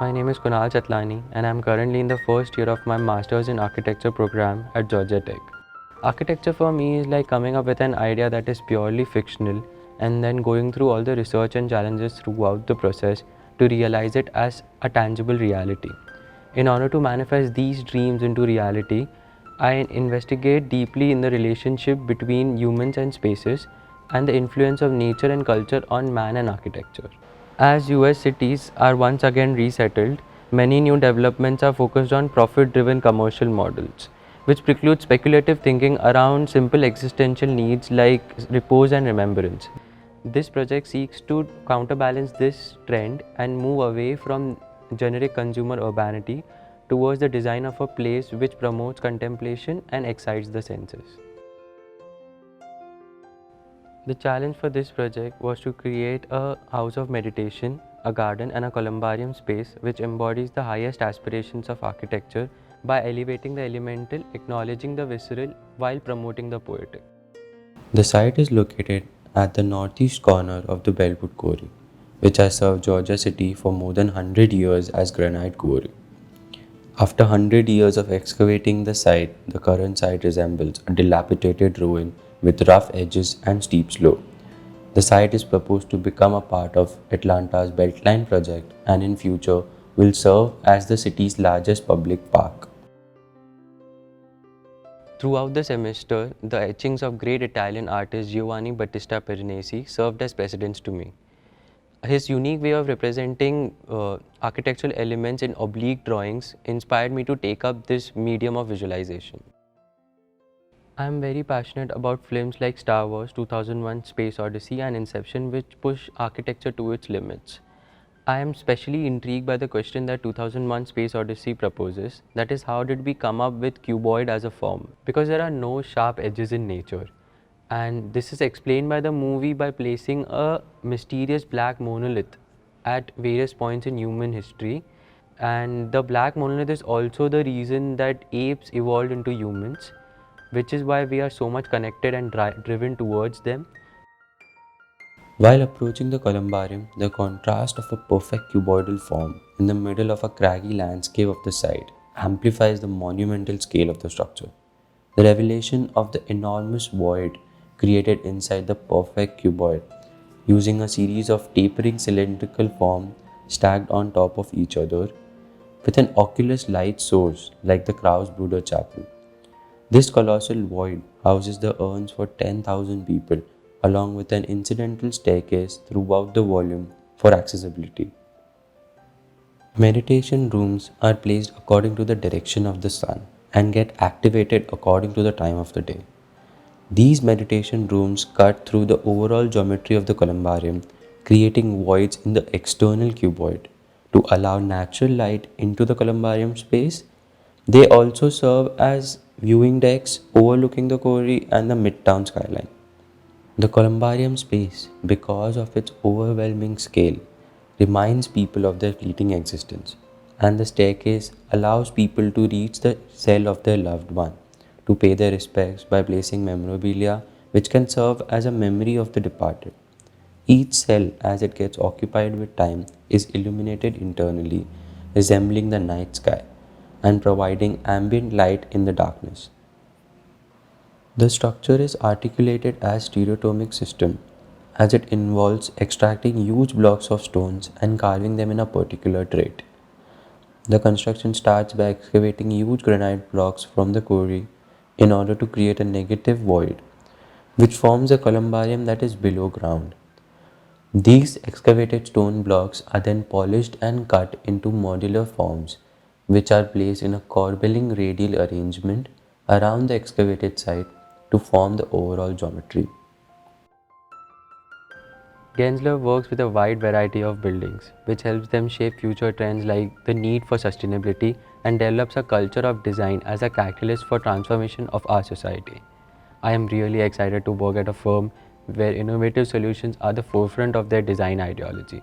My name is Kunal Chhatlani and I am currently in the first year of my Masters in Architecture program at Georgia Tech. Architecture for me is like coming up with an idea that is purely fictional and then going through all the research and challenges throughout the process to realize it as a tangible reality. In order to manifest these dreams into reality, I investigate deeply in the relationship between humans and spaces and the influence of nature and culture on man and architecture. As US cities are once again resettled, many new developments are focused on profit driven commercial models, which preclude speculative thinking around simple existential needs like repose and remembrance. This project seeks to counterbalance this trend and move away from generic consumer urbanity towards the design of a place which promotes contemplation and excites the senses. The challenge for this project was to create a house of meditation, a garden, and a columbarium space which embodies the highest aspirations of architecture by elevating the elemental, acknowledging the visceral, while promoting the poetic. The site is located at the northeast corner of the Bellwood Quarry, which has served Georgia City for more than 100 years as granite quarry. After 100 years of excavating the site, the current site resembles a dilapidated ruin with rough edges and steep slope. The site is proposed to become a part of Atlanta's Beltline project and in future will serve as the city's largest public park. Throughout the semester, the etchings of great Italian artist Giovanni Battista Piranesi served as precedents to me. His unique way of representing architectural elements in oblique drawings inspired me to take up this medium of visualization. I am very passionate about films like Star Wars, 2001 Space Odyssey and Inception, which push architecture to its limits. I am especially intrigued by the question that 2001 Space Odyssey proposes, that is, how did we come up with cuboid as a form? Because there are no sharp edges in nature. And this is explained by the movie by placing a mysterious black monolith at various points in human history. And the black monolith is also the reason that apes evolved into humans, which is why we are so much connected and driven towards them. While approaching the columbarium, the contrast of a perfect cuboidal form in the middle of a craggy landscape of the site amplifies the monumental scale of the structure. The revelation of the enormous void created inside the perfect cuboid, using a series of tapering cylindrical forms stacked on top of each other, with an oculus light source like the Kraus-Bruder Chapel. This colossal void houses the urns for 10,000 people, along with an incidental staircase throughout the volume for accessibility. Meditation rooms are placed according to the direction of the sun and get activated according to the time of the day. These meditation rooms cut through the overall geometry of the columbarium, creating voids in the external cuboid to allow natural light into the columbarium space. They also serve as viewing decks overlooking the quarry and the midtown skyline. The columbarium space, because of its overwhelming scale, reminds people of their fleeting existence, and the staircase allows people to reach the cell of their loved one to pay their respects by placing memorabilia which can serve as a memory of the departed. Each cell, as it gets occupied with time, is illuminated internally, resembling the night sky and providing ambient light in the darkness. The structure is articulated as stereotomic system as it involves extracting huge blocks of stones and carving them in a particular trait. The construction starts by excavating huge granite blocks from the quarry in order to create a negative void, which forms a columbarium that is below ground. These excavated stone blocks are then polished and cut into modular forms, which are placed in a corbelling radial arrangement around the excavated site to form the overall geometry. Gensler works with a wide variety of buildings, which helps them shape future trends like the need for sustainability and develops a culture of design as a catalyst for transformation of our society. I am really excited to work at a firm where innovative solutions are the forefront of their design ideology,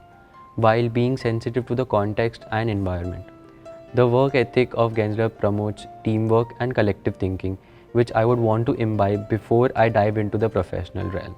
while being sensitive to the context and environment. The work ethic of Gensler promotes teamwork and collective thinking, which I would want to imbibe before I dive into the professional realm.